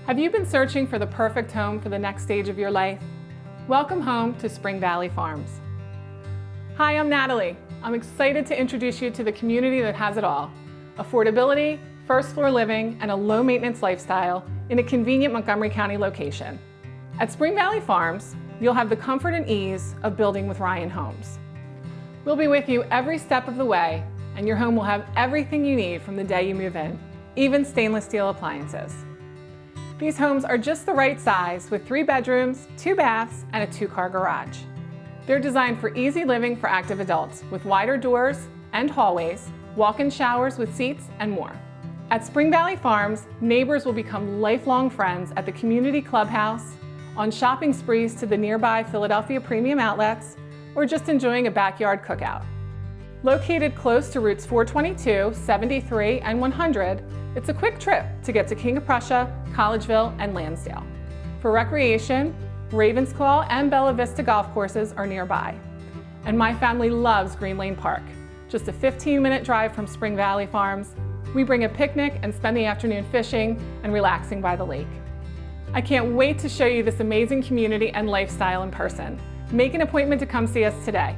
Have you been searching for the perfect home for the next stage of your life? Welcome home to Spring Valley Farms. Hi, I'm Natalie. I'm excited to introduce you to the community that has it all: affordability, first floor living, and a low maintenance lifestyle in a convenient Montgomery County location. At Spring Valley Farms, you'll have the comfort and ease of building with Ryan Homes. We'll be with you every step of the way, and your home will have everything you need from the day you move in, even stainless steel appliances. These homes are just the right size with 3 bedrooms, 2 baths, and a 2-car garage. They're designed for easy living for active adults with wider doors and hallways, walk-in showers with seats, and more. At Spring Valley Farms, neighbors will become lifelong friends at the community clubhouse, on shopping sprees to the nearby Philadelphia Premium Outlets, or just enjoying a backyard cookout. Located close to routes 422, 73, and 100, it's a quick trip to get to King of Prussia, Collegeville, and Lansdale. For recreation, Ravensclaw and Bella Vista golf courses are nearby. And my family loves Green Lane Park. Just a 15-minute drive from Spring Valley Farms, we bring a picnic and spend the afternoon fishing and relaxing by the lake. I can't wait to show you this amazing community and lifestyle in person. Make an appointment to come see us today.